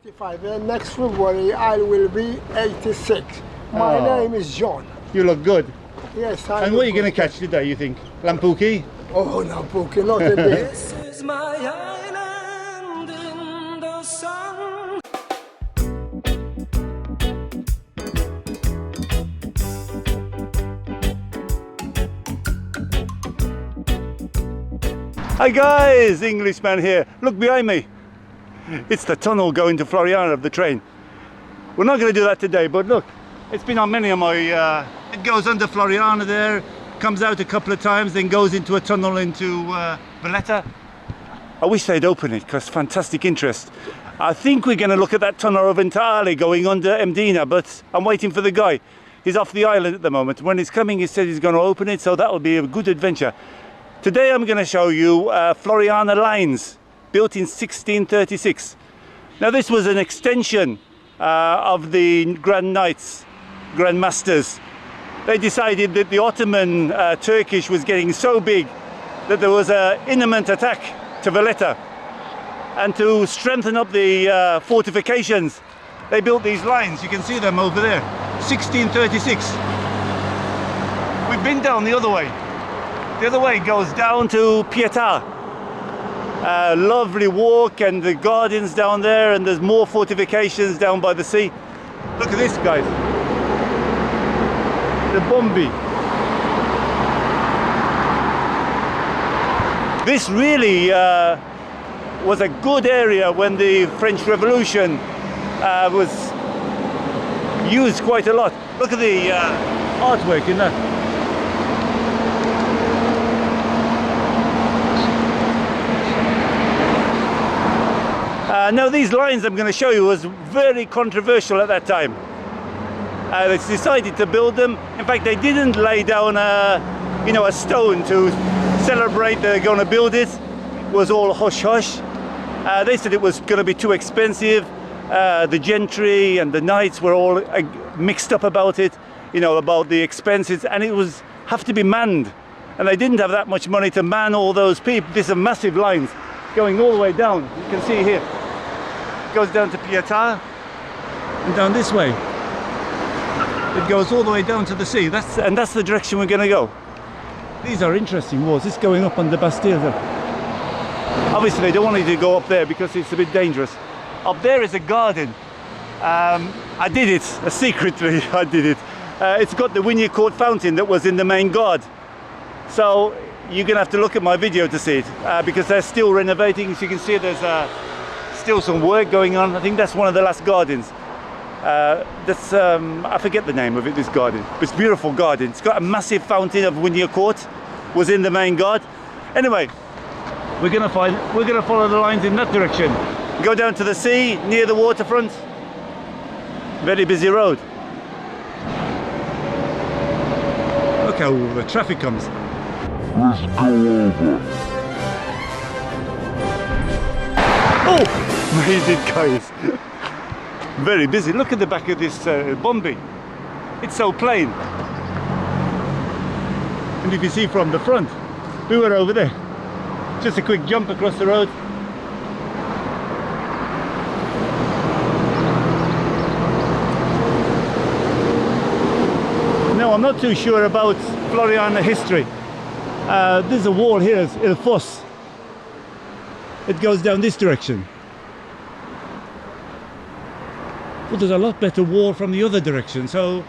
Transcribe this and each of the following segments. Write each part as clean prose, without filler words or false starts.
85. Next February I will be 86. My name is John. You look good. Yes, And what are you going to catch today, you think? Lampuki? Oh, Lampuki, not today. This is my island in the sun. Hi guys, Englishman here. Look behind me. It's the tunnel going to Floriana of the train. We're not going to do that today, but look, it's been on many of my... it goes under Floriana there, comes out a couple of times, then goes into a tunnel into Valletta. I wish they'd open it, because fantastic interest. I think we're going to look at that tunnel eventually going under Mdina, but I'm waiting for the guy. He's off the island at the moment. When he's coming, he said he's going to open it, so that'll be a good adventure. Today I'm going to show you Floriana Lines, built in 1636. Now this was an extension of the Grand Knights, Grand Masters. They decided that the Ottoman Turkish was getting so big that there was an imminent attack to Valletta. And to strengthen up the fortifications, they built these lines. You can see them over there, 1636. We've been down the other way. The other way goes down to Pietà. Lovely walk, and the gardens down there, and there's more fortifications down by the sea. Look at this, guys. The bombi. This really was a good area when the French Revolution was used quite a lot. Look at the artwork in there. Now these lines I'm going to show you was very controversial at that time. They decided to build them. In fact, they didn't lay down a stone to celebrate they're going to build it. It was all hush hush. They said it was going to be too expensive. The gentry and the knights were all mixed up about it, about the expenses, and it was have to be manned. And they didn't have that much money to man all those people. These are massive lines going all the way down. You can see here. It goes down to Pietà and down this way. It goes all the way down to the sea. That's the direction we're going to go. These are interesting walls. It's going up on the Bastille. Obviously, they don't want you to go up there because it's a bit dangerous. Up there is a garden. I did it secretly. I did it. It's got the Wynyard Court fountain that was in the main guard. So you're going to have to look at my video to see it because they're still renovating. As you can see, there's still some work going on. I think that's one of the last gardens. I forget the name of it, this garden. It's a beautiful garden. It's got a massive fountain of Wynyard Court, was in the main guard. Anyway, we're gonna follow the lines in that direction. Go down to the sea, near the waterfront. Very busy road. Look how the traffic comes. Let's go over. Oh, made it, guys. Very busy. Look at the back of this bombi. It's so plain. And you can see from the front, we were over there. Just a quick jump across the road. Now, I'm not too sure about Floriana history. There's a wall here, it's Il Fosse. It goes down this direction. Well, there's a lot better wall from the other direction, so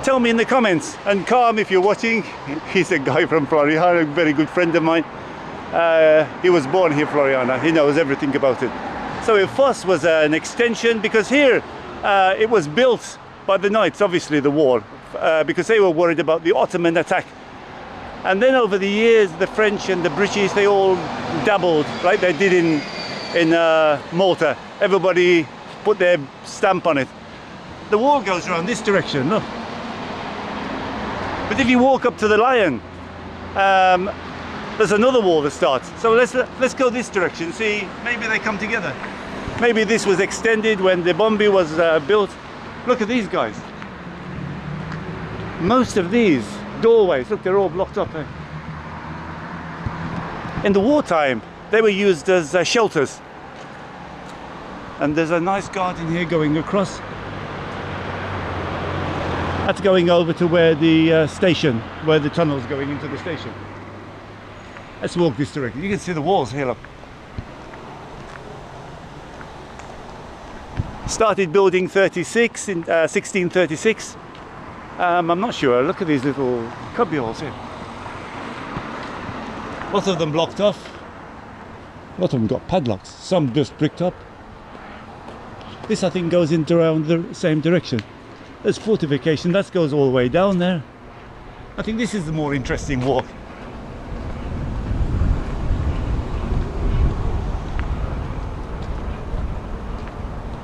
tell me in the comments. And Carm, if you're watching, he's a guy from Floriana, a very good friend of mine. He was born here, Floriana. He knows everything about it. So Il Fosse was an extension because here it was built by the knights, obviously the wall, because they were worried about the Ottoman attack. And then over the years, the French and the British, they all dabbled like they did in Malta. Everybody put their stamp on it. The wall goes around this direction, look. But if you walk up to the lion, there's another wall that starts. So let's go this direction, see, maybe they come together. Maybe this was extended when the bombi was built. Look at these guys. Most of these doorways, look, they're all blocked up. In the wartime, they were used as shelters. And there's a nice garden here going across. That's going over to where the station, where the tunnel's going into the station. Let's walk this direction. You can see the walls here, look. Started building 36 in 1636. I'm not sure. Look at these little cubby holes here. Lots of them blocked off. A lot of them got padlocks. Some just bricked up. This I think goes into around the same direction. There's fortification. That goes all the way down there. I think this is the more interesting walk.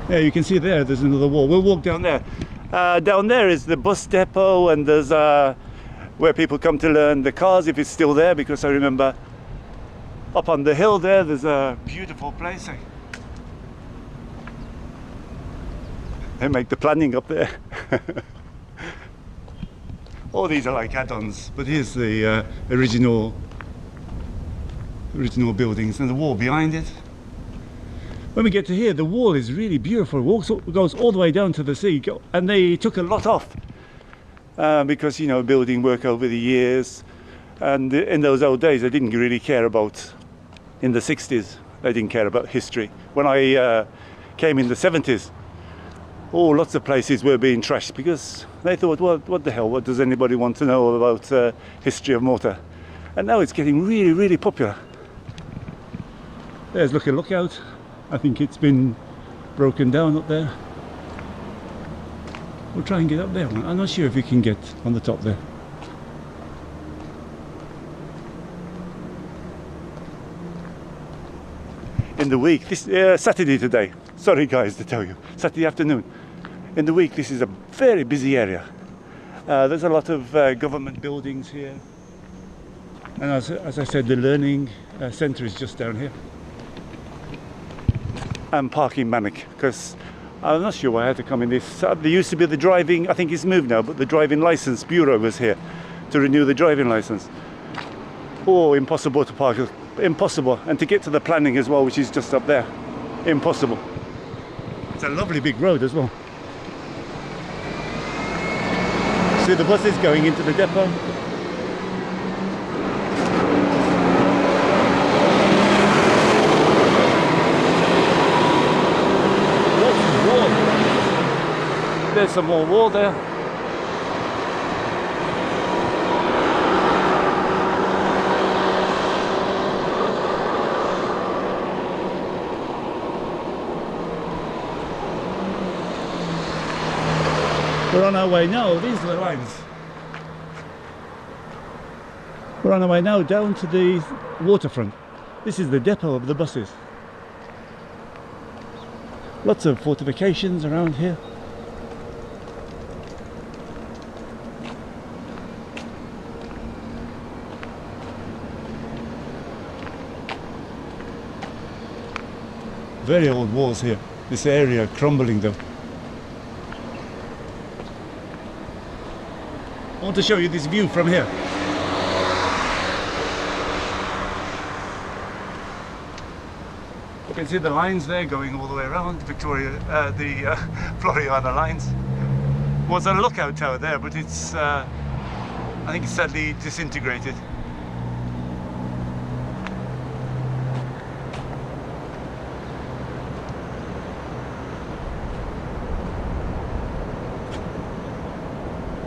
Yeah, you can see there's another wall. We'll walk down there. Down there is the bus depot, and there's where people come to learn the cars, if it's still there, because I remember up on the hill there's a beautiful place. They make the planning up there. All these are like add-ons, but here's the original buildings and the wall behind it. When we get to here, the wall is really beautiful. It goes all the way down to the sea, and they took a lot off because, you know, building work over the years, and in those old days they didn't really care about, in the 60s they didn't care about history. When I came in the 70s, lots of places were being trashed because they thought, well, what the hell, what does anybody want to know about history of Malta? And now it's getting really, really popular. There's Lookout. I think it's been broken down up there. We'll try and get up there. I'm not sure if we can get on the top there. In the week, this Saturday today, sorry guys to tell you, Saturday afternoon. In the week, this is a very busy area. There's a lot of government buildings here. And as I said, the learning centre is just down here. And parking manic, because I'm not sure why I had to come in this. There used to be the driving, I think it's moved now, but the driving license bureau was here to renew the driving license. Impossible to park, impossible. And to get to the planning as well, which is just up there, impossible. It's a lovely big road as well. See the buses going into the depot. There's some more wall there. We're on our way now. These are the lines. We're on our way now down to the waterfront. This is the depot of the buses. Lots of fortifications around here. Very old walls here. This area crumbling though. I want to show you this view from here. You can see the lines there going all the way around Victoria, the Floriana Lines. Was a lookout tower there, but it's I think it's sadly disintegrated.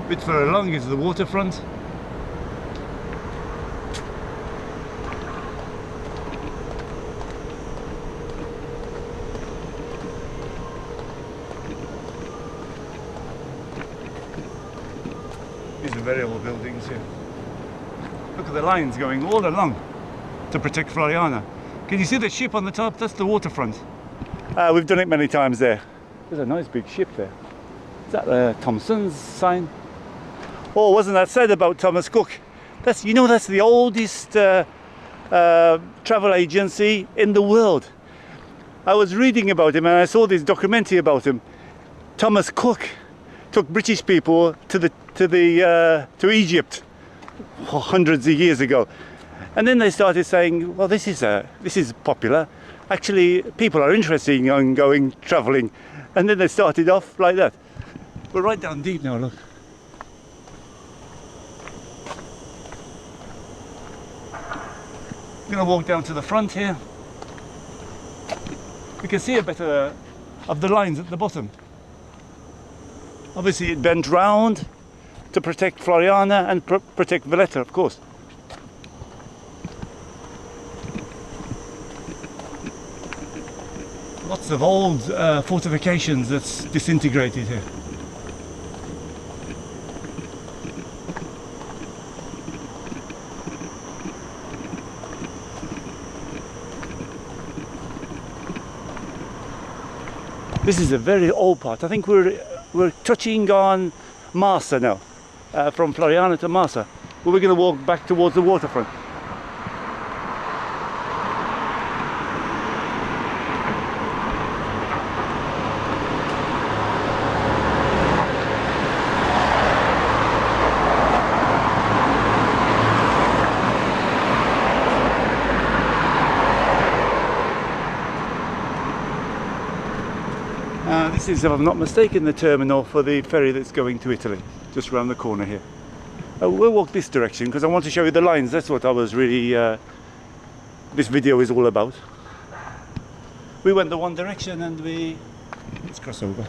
A bit further along is the waterfront. These are very old buildings here. Look at the lines going all along to protect Floriana. Can you see the ship on the top? That's the waterfront. We've done it many times there. There's a nice big ship there. Is that Thompson's sign? Oh, wasn't that said about Thomas Cook? That's the oldest travel agency in the world. I was reading about him and I saw this documentary about him. Thomas Cook took British people to Egypt hundreds of years ago, and then they started saying, well, this is popular. actually people are interested in going travelling, and then they started off like that. We're right down deep now, look. I'm going to walk down to the front here. We can see a bit of the lines at the bottom. Obviously it bent round to protect Floriana and protect Valletta, of course. Lots of old fortifications that's disintegrated here. This is a very old part. I think we're touching on Malta now, from Floriana to Malta. But we're going to walk back towards the waterfront. This is, if I'm not mistaken, the terminal for the ferry that's going to Italy, just around the corner here. We'll walk this direction because I want to show you the lines. That's what I was really, this video is all about. We went the one direction and let's cross over.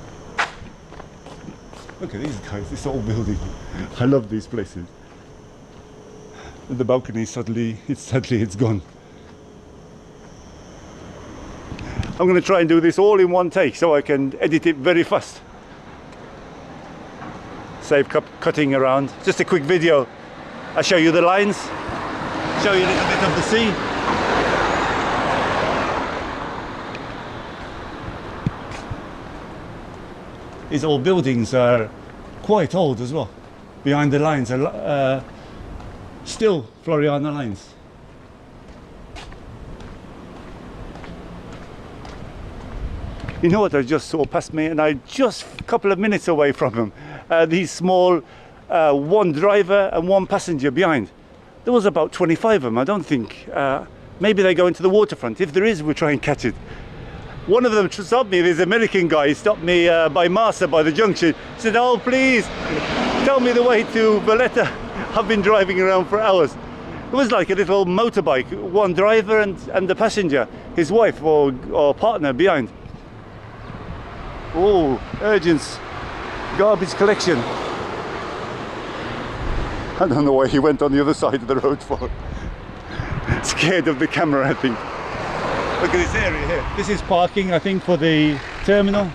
Look at these guys, this old building. I love these places. And the balcony, sadly it's gone. I'm going to try and do this all in one take so I can edit it very fast. Save cutting around. Just a quick video. I'll show you the lines, show you a little bit of the sea. These old buildings are quite old as well. Behind the lines are still Floriana Lines. You know what I just saw past me, and I just a couple of minutes away from him. These small, one driver and one passenger behind. There was about 25 of them, I don't think. Maybe they go into the waterfront. If there is, we'll try and catch it. One of them stopped me, this American guy, he stopped me by Malta, by the junction. He said, "Oh, please, tell me the way to Valletta. I've been driving around for hours." It was like a little motorbike, one driver and the passenger, his wife or partner behind. Oh, urgent garbage collection. I don't know why he went on the other side of the road for. Scared of the camera, I think. Look at this area here. This is parking, I think, for the terminal.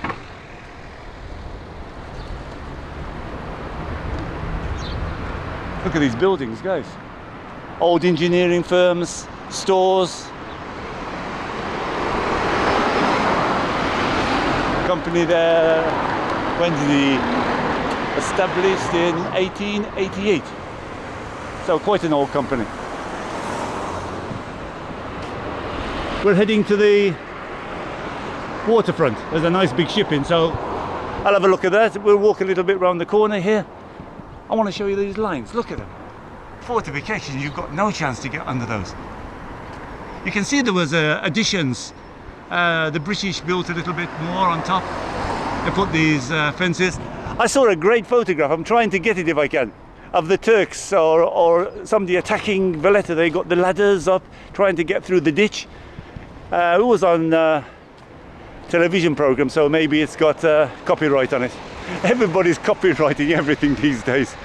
Look at these buildings, guys. Old engineering firms, stores. Company there, when did he established in 1888, so quite an old company. We're heading to the waterfront. There's a nice big ship in, so I'll have a look at that. We'll walk a little bit round the corner here. I want to show you these lines. Look at them. Fortifications, you've got no chance to get under those. You can see there was additions. The British built a little bit more on top. They put these fences. I saw a great photograph, I'm trying to get it if I can, of the Turks or somebody attacking Valletta. They got the ladders up, trying to get through the ditch. It was on television program, so maybe it's got copyright on it. Everybody's copywriting everything these days.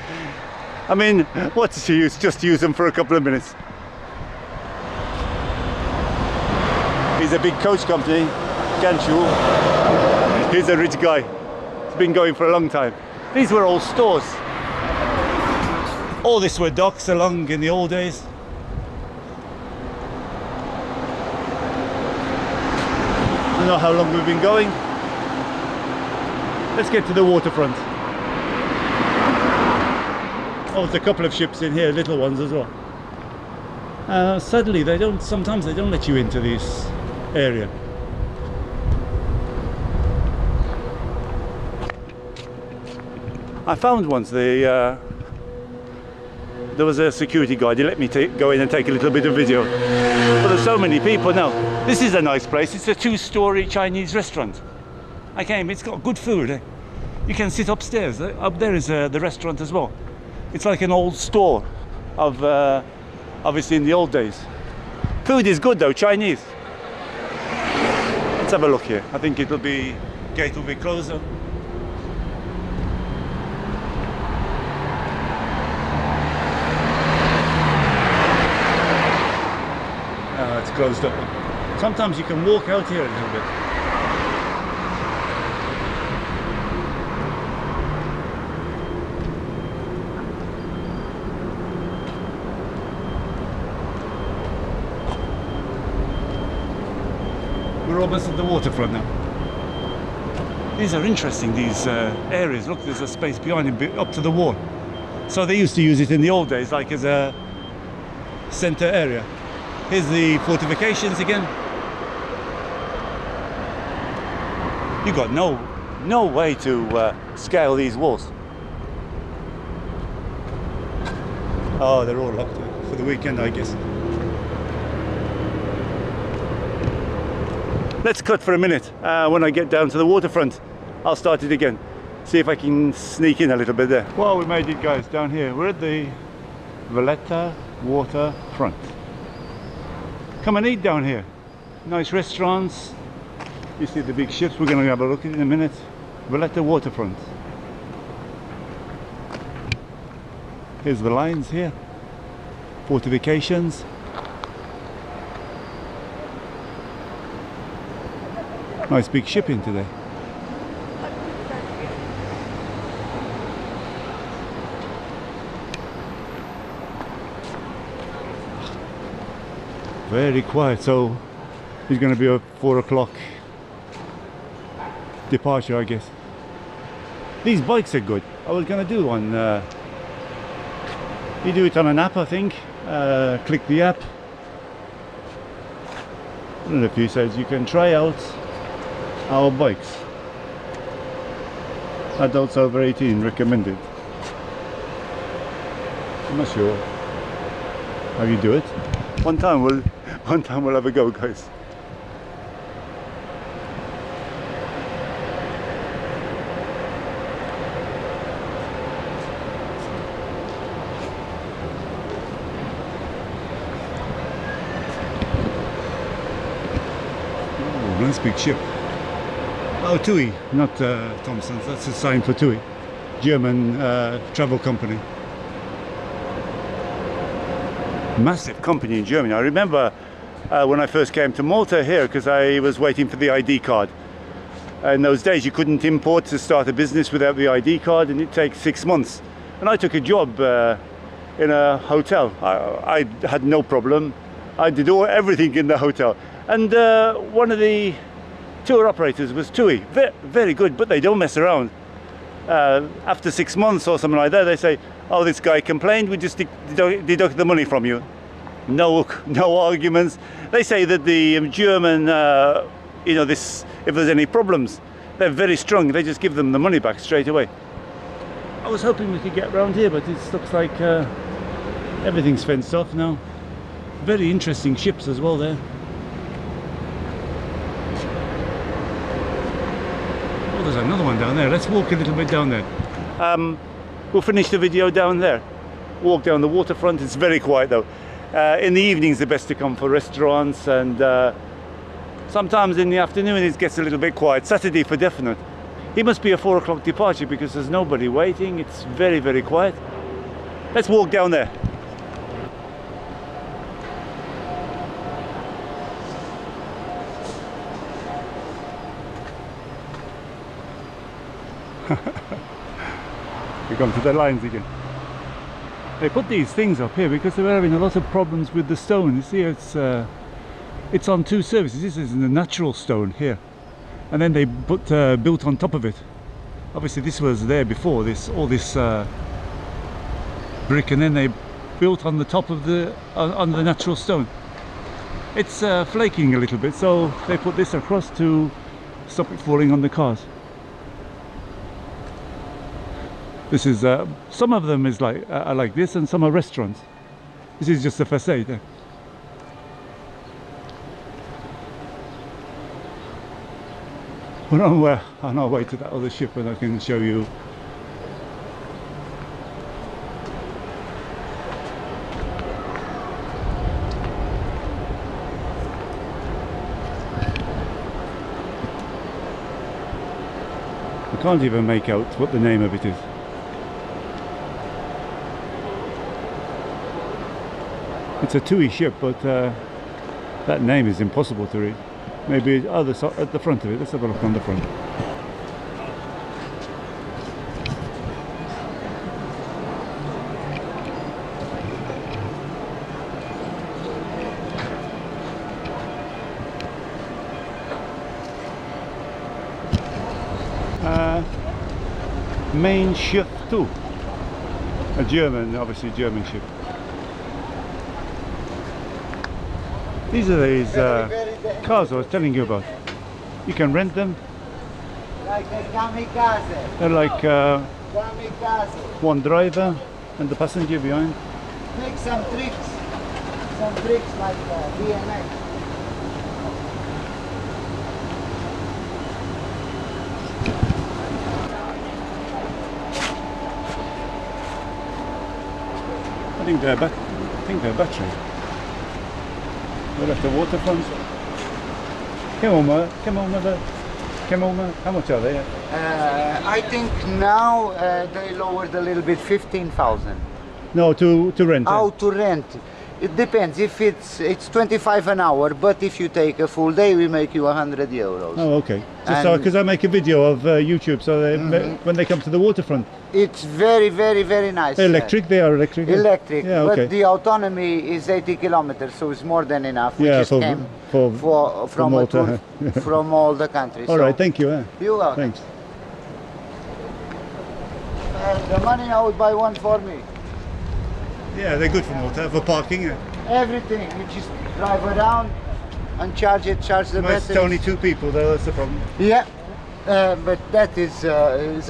I mean, what's the use? Just use them for a couple of minutes. He's a big coach company, Ganchu. He's a rich guy. He's been going for a long time. These were all stores. All this were docks along in the old days. I don't know how long we've been going. Let's get to the waterfront. Oh, there's a couple of ships in here, little ones as well. Sadly, sometimes they don't let you into this area. I found once there was a security guard. He let me go in and take a little bit of video. But there's so many people now. This is a nice place. It's a two-story Chinese restaurant. I came, it's got good food. You can sit upstairs. Up there is the restaurant as well. It's like an old store of, obviously in the old days. Food is good though, Chinese. Let's have a look here. I think it'll be, gate will be closer. It's closed up. Sometimes you can walk out here a little bit. We're almost at the waterfront now. These are interesting, these areas. Look, there's a space behind it up to the wall. So they used to use it in the old days, like as a center area. Here's the fortifications again. You got no way to scale these walls. Oh, they're all locked for the weekend, I guess. Let's cut for a minute. When I get down to the waterfront, I'll start it again. See if I can sneak in a little bit there. Well, we made it, guys, down here. We're at the Valletta Waterfront. Come and eat down here. Nice restaurants. You see the big ships. We're going to have a look at it in a minute. Valletta Waterfront. Here's the lines here. Fortifications. Nice big shipping today. Very quiet, so it's going to be a 4 o'clock departure, I guess. These bikes are good. I was going to do one. You do it on an app, I think. Click the app. And a few says you can try out our bikes. Adults over 18 recommended. I'm not sure how you do it. One time we'll have a go, guys. Oh, nice big ship. Oh, TUI, not Thompson's. That's a sign for TUI, German travel company. Massive company in Germany. I remember when I first came to Malta here, because I was waiting for the ID card. In those days you couldn't import to start a business without the ID card, and it takes 6 months. And I took a job in a hotel. I had no problem. I did everything in the hotel. And one of the tour operators was TUI. Very good, but they don't mess around. After 6 months or something like that, they say, oh, this guy complained, we just deduct the money from you. No arguments. They say that the German, you know, if there's any problems, they're very strong. They just give them the money back straight away. I was hoping we could get around here, but it looks like everything's fenced off now. Very interesting ships as well there. Oh, there's another one down there. Let's walk a little bit down there. We'll finish the video down there. Walk down the waterfront. It's very quiet though. In the evenings the best to come for restaurants, and sometimes in the afternoon it gets a little bit quiet. Saturday for definite. It must be a 4 o'clock departure because there's nobody waiting. It's very quiet. Let's walk down there. We come to the lines again. They put these things up here because they were having a lot of problems with the stone. You see, it's on two surfaces. This is the natural stone here, and then they built on top of it. Obviously, this was there before. All this brick, and then they built on the top of the natural stone. It's flaking a little bit, so they put this across to stop it falling on the cars. This is some of them is are like this, and some are restaurants. This is just a facade. We're on our way to that other ship, and I can show you. I can't even make out what the name of it is. It's a TUI ship, but that name is impossible to read. Maybe other at the front of it. Let's have a look on the front. Main Schiff 2. A German, obviously German ship. These are these cars I was telling you about. You can rent them. Like a kamikaze. They're like Kamikaze. one driver and the passenger behind. Make some tricks. Some tricks like BMX. I think they're battery. We're at the waterfront. Come on, how much are they? I think now they lowered a little bit, 15,000. No, to rent. How to rent? It depends. If it's 25 an hour, but if you take a full day, we make you 100 euros. Oh, okay. Just because I make a video of YouTube, so they, when they come to the waterfront. It's very, very, very nice. Electric, they are electric. Electric, Yeah, okay. but the autonomy is 80 kilometers, so it's more than enough. We Yeah, just came from a Malta. tour from all the countries. All right, thank you. You're welcome. Thanks. The money I would buy one for me. Yeah, they're good for Malta, for parking. Everything. You just drive around and charge the It's batteries. only two people, though, that's the problem. Yeah, but that is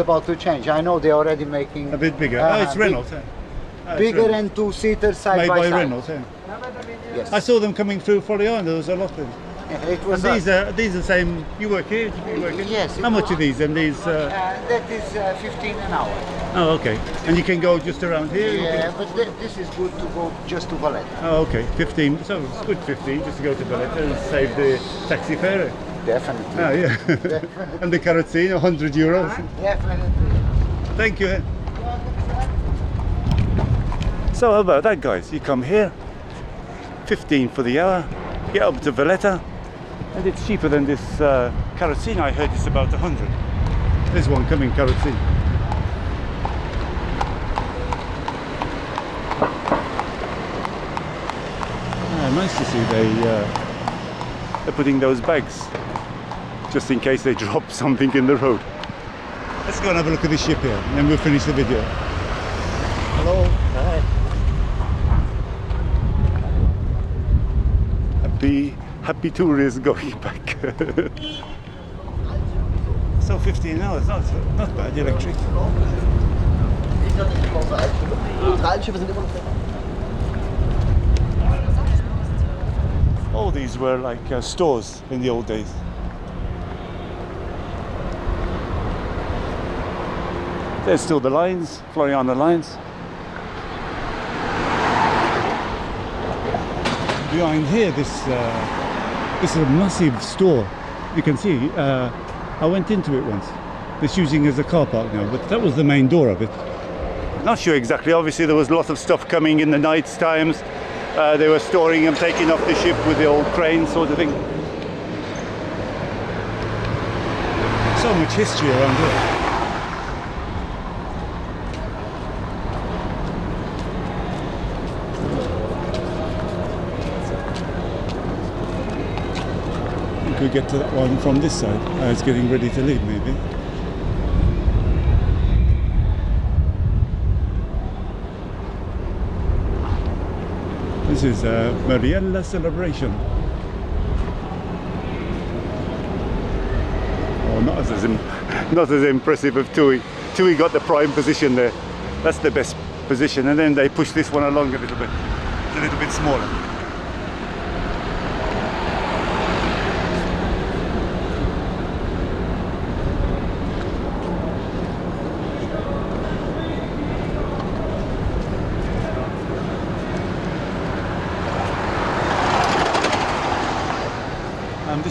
about to change. I know they're already making A bit bigger. It's Renault. It's bigger Renault. and two-seater side Made by by side. Renault. Yes. I saw them coming through Floriana, there was a lot of them. Yeah, it was And these are same. You work here? You work here? Yes. How much are these? And these? that is 15 an hour. Oh, okay. And you can go just around here. Yeah, but this is good to go just to Valletta. Oh, okay. 15. So it's good 15 just to go to Valletta and save the taxi fare. Definitely. Oh, yeah. And the kerosene, 100 euros. Definitely. Thank you. So how about that, guys? You come here, 15 for the hour, get up to Valletta, and it's cheaper than this kerosene. I heard it's about 100. There's one coming, kerosene. Nice to see they're putting those bags just in case they drop something in the road. Let's go and have a look at the ship here, and then we'll finish the video. Hello. Hi. Happy tourists going back. So 15 hours, not bad, electric. All these were like stores in the old days. There's still the lines, Floriana Lines. Behind here, this is a massive store. You can see, I went into it once. It's using as a car park now, but that was the main door of it. Not sure exactly. Obviously, there was a lot of stuff coming in the night times. They were storing and taking off the ship with the old crane sort of thing. So much history around here. We get to that one from this side. It's getting ready to leave, maybe. This is a Mariella celebration. Oh, not as impressive as TUI. TUI got the prime position there. That's the best position, and then they push this one along a little bit. It's a little bit smaller.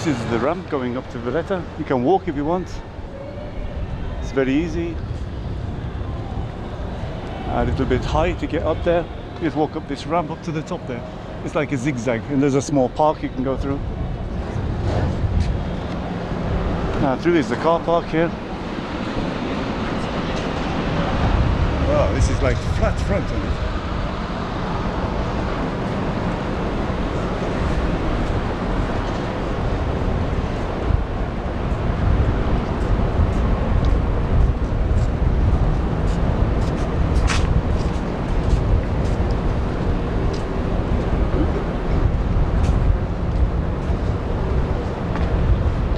This is the ramp going up to Valletta. You can walk if you want. It's very easy. A little bit high to get up there. You just walk up this ramp up to the top there. It's like a zigzag, and there's a small park you can go through. Now through is the car park here. Wow, this is like flat front on it.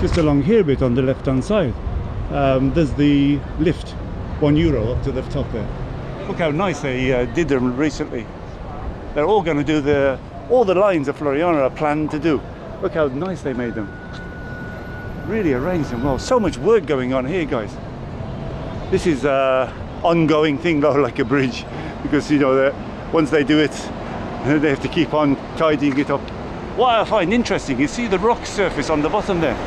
Just along here a bit on the left hand side, there's the lift, €1 up to the top there. Look how nice they did them recently. They're all going to do all the lines of Floriana are planned to do. Look how nice they made them. Really arranged them well. So much work going on here, guys. This is an ongoing thing though, like a bridge, because you know that once they do it, they have to keep on tidying it up. What I find interesting, you see the rock surface on the bottom there.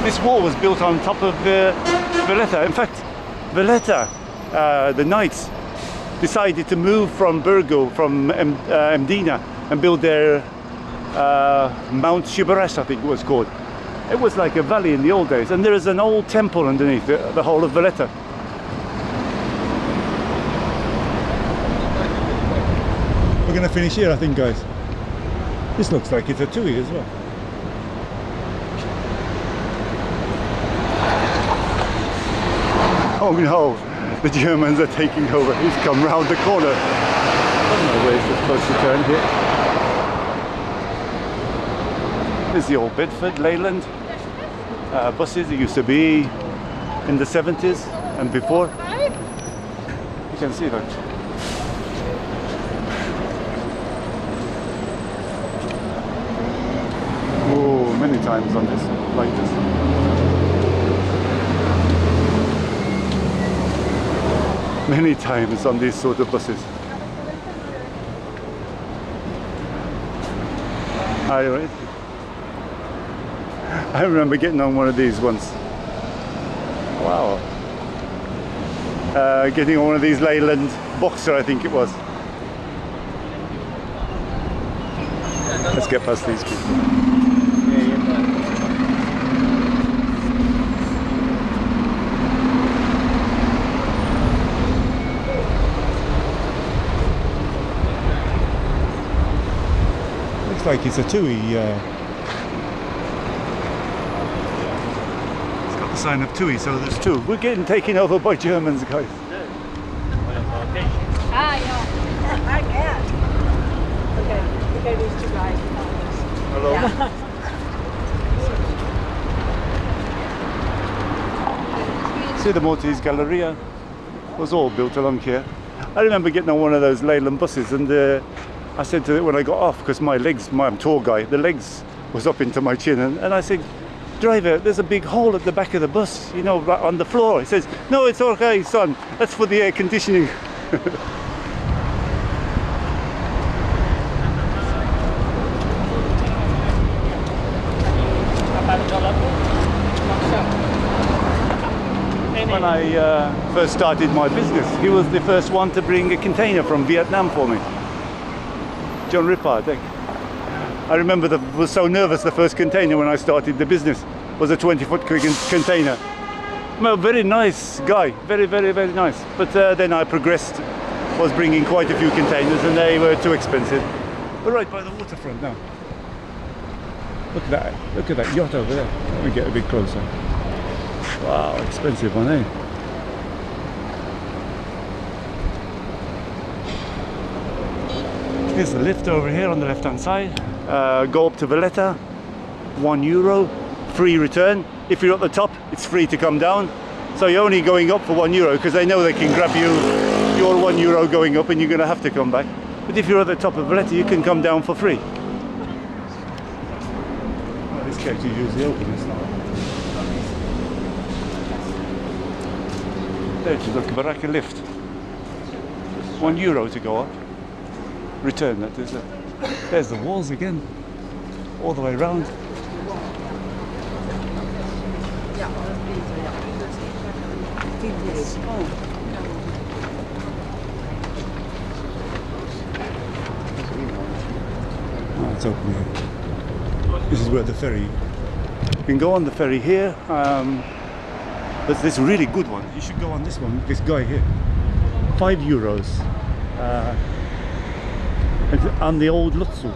This wall was built on top of Valletta. In fact, Valletta, the knights, decided to move from Burgo, from Mdina, and build their Mount Shibaresh, I think it was called. It was like a valley in the old days, and there is an old temple underneath the whole of Valletta. We're going to finish here, I think, guys. This looks like it's a TUI as well. Oh no, the Germans are taking over. He's come round the corner. I don't know where he's supposed to turn here. There's the old Bedford, Leyland buses. It used to be in the 70s and before. You can see that. Oh, many times on this, like this. Many times on these sort of buses. I remember getting on one of these once. Wow. Getting on one of these Leyland Boxer, I think it was. Let's get past these people. Looks like it's a TUI. It's got the sign of TUI, so there's two. We're getting taken over by Germans, guys. Ah, yeah. I can. Okay, these two guys. Hello. Yeah. See, the Maltese Galleria was all built along here. I remember getting on one of those Leyland buses, and I said to it when I got off, because I'm a tall guy, the legs was up into my chin, and I said, driver, there's a big hole at the back of the bus, you know, right on the floor. He says, no, it's okay, son, that's for the air conditioning. When I first started my business, he was the first one to bring a container from Vietnam for me. John Rippard, I think. I remember was so nervous the first container when I started the business was a 20-foot container. Well, very nice guy, very, very, very nice. But then I progressed, was bringing quite a few containers, and they were too expensive. We're right by the waterfront now. Look at that yacht over there. Let me get a bit closer. Wow, expensive one, eh? Here's the lift over here on the left hand side. Go up to Valletta, €1, free return. If you're at the top, it's free to come down. So you're only going up for €1 because they know they can grab you your €1 going up and you're going to have to come back. But if you're at the top of Valletta, you can come down for free. Well, this cage is usually open, it's not. There's the Baraka lift. €1 to go up. Return, that is it. There's the walls again, all the way around. need this. Oh. Oh, it's open here. This is where the ferry. You can go on the ferry here. There's this really good one. You should go on this one. This guy here. €5. It's on the old Lutzel.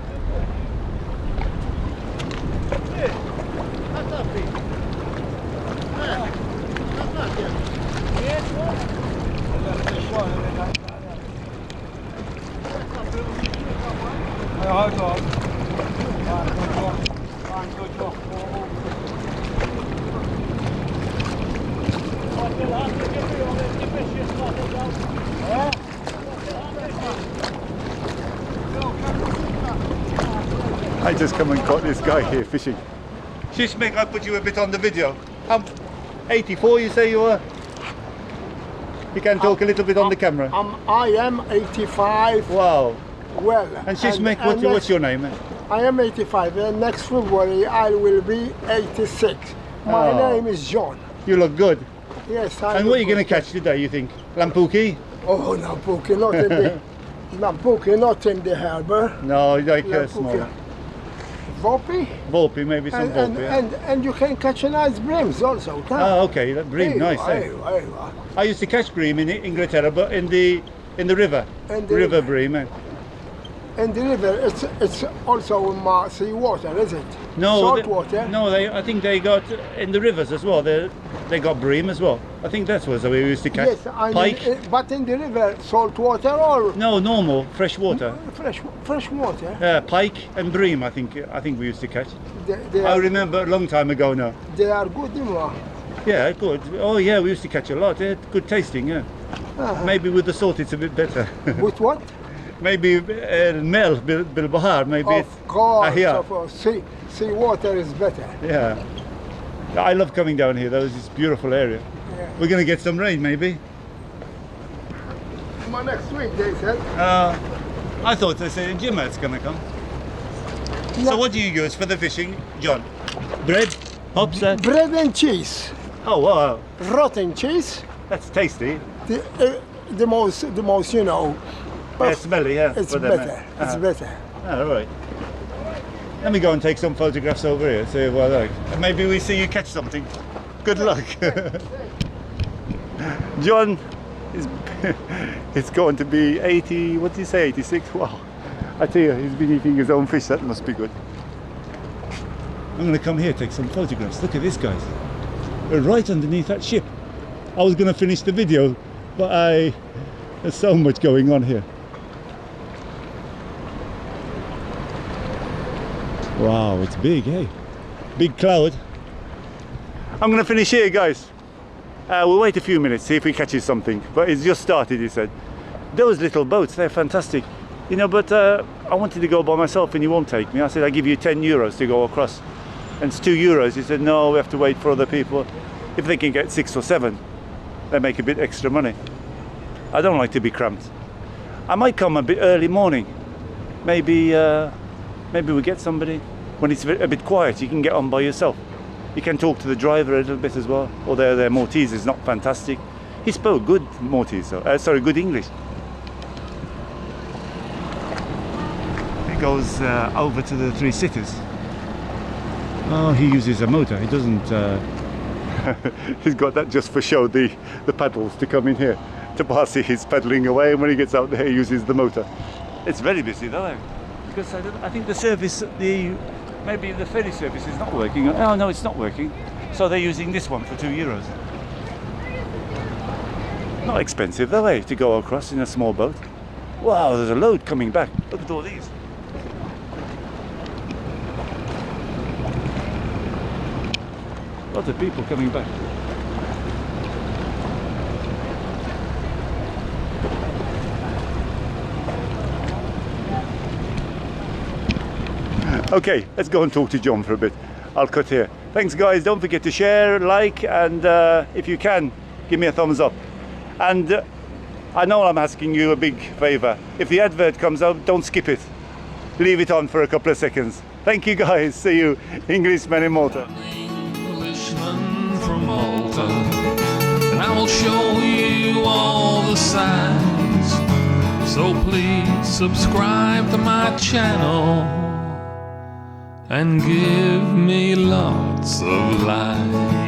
I just come and caught this guy here fishing. Shishmek, I put you a bit on the video. 84 you say you were? You can talk a little bit on the camera. I am 85. Wow. Well. And Shishmek, what's your name? I am 85. Next February I will be 86. My Oh. name is John. You look good. Yes. And what are you going to catch today, you think? Lampuki? Oh, Lampuki, not in the Lampuki, not in the harbour. No, like Lampuki. smaller. Volpi. Volpi, maybe some And, Volpi. Yeah. and you can catch a nice breams also. Can't Oh, okay, that bream, nice. Eh? I used to catch bream in Inglaterra, but in the river, In the river river. bream. Eh? And the river, it's also sea water, is it? No, Salt water. No, I think they got in the rivers as well. They got bream as well. I think that's what we used to catch. Yes, I Pike. mean, but in the river, salt water or No, normal fresh water. fresh water. Pike and bream. I think we used to catch. They I are, remember a long time ago now. they are good, you know. Yeah, good. Oh yeah, we used to catch a lot. Good tasting. Yeah. Maybe with the salt it's a bit better. With what? Maybe mel بالبحر. Maybe Of it's course, yeah. of course. Sea water is better. Yeah. I love coming down here. Though, it's this beautiful area. Yeah. We're gonna get some rain, maybe. Next week, they said. I thought they said Jim's gonna come. No. So what do you use for the fishing, John? Bread, hops. Bread and cheese, Oh wow, rotten cheese. that's tasty. The most, you know. Yeah, smelly. Yeah. It's for them, better. eh? It's better. Oh, all right. Let me go and take some photographs over here. See what I like. And maybe we see you catch something. Good luck. John is it's going to be 80, what did you say, 86? Wow. I tell you, he's been eating his own fish. That must be good. I'm going to come here, take some photographs. Look at this, guys. We're right underneath that ship. I was going to finish the video, but there's so much going on here. Wow, it's big, hey? Big cloud. I'm going to finish here, guys. We'll wait a few minutes, see if we catch something. But it's just started, he said. Those little boats, they're fantastic. You know, but I wanted to go by myself and you won't take me. I said, I'll give you €10 to go across. And it's €2. He said, no, we have to wait for other people. If they can get 6 or 7, they make a bit extra money. I don't like to be cramped. I might come a bit early morning. Maybe we get somebody. When it's a bit quiet, you can get on by yourself. You can talk to the driver a little bit as well. Although their Maltese is not fantastic. He spoke good Maltese, good English. He goes over to the 3 cities. Oh, he uses a motor. He doesn't. He's got that just for show. The paddles to come in here. To pass it, he's paddling away, and when he gets out there, he uses the motor. It's very busy, though. Because I think the service, maybe the ferry service is not working. Oh no, it's not working. So they're using this one for €2. Not expensive though, eh, to go across in a small boat. Wow, there's a load coming back. Look at all these. Lots of people coming back. Okay, let's go and talk to John for a bit. I'll cut here. Thanks guys, don't forget to share, like, and if you can, give me a thumbs up. And I know I'm asking you a big favour. If the advert comes up, don't skip it. Leave it on for a couple of seconds. Thank you guys, see you, Englishman in Malta. Englishman from Malta, and I will show all the signs. So please subscribe to my channel and give me lots of likes.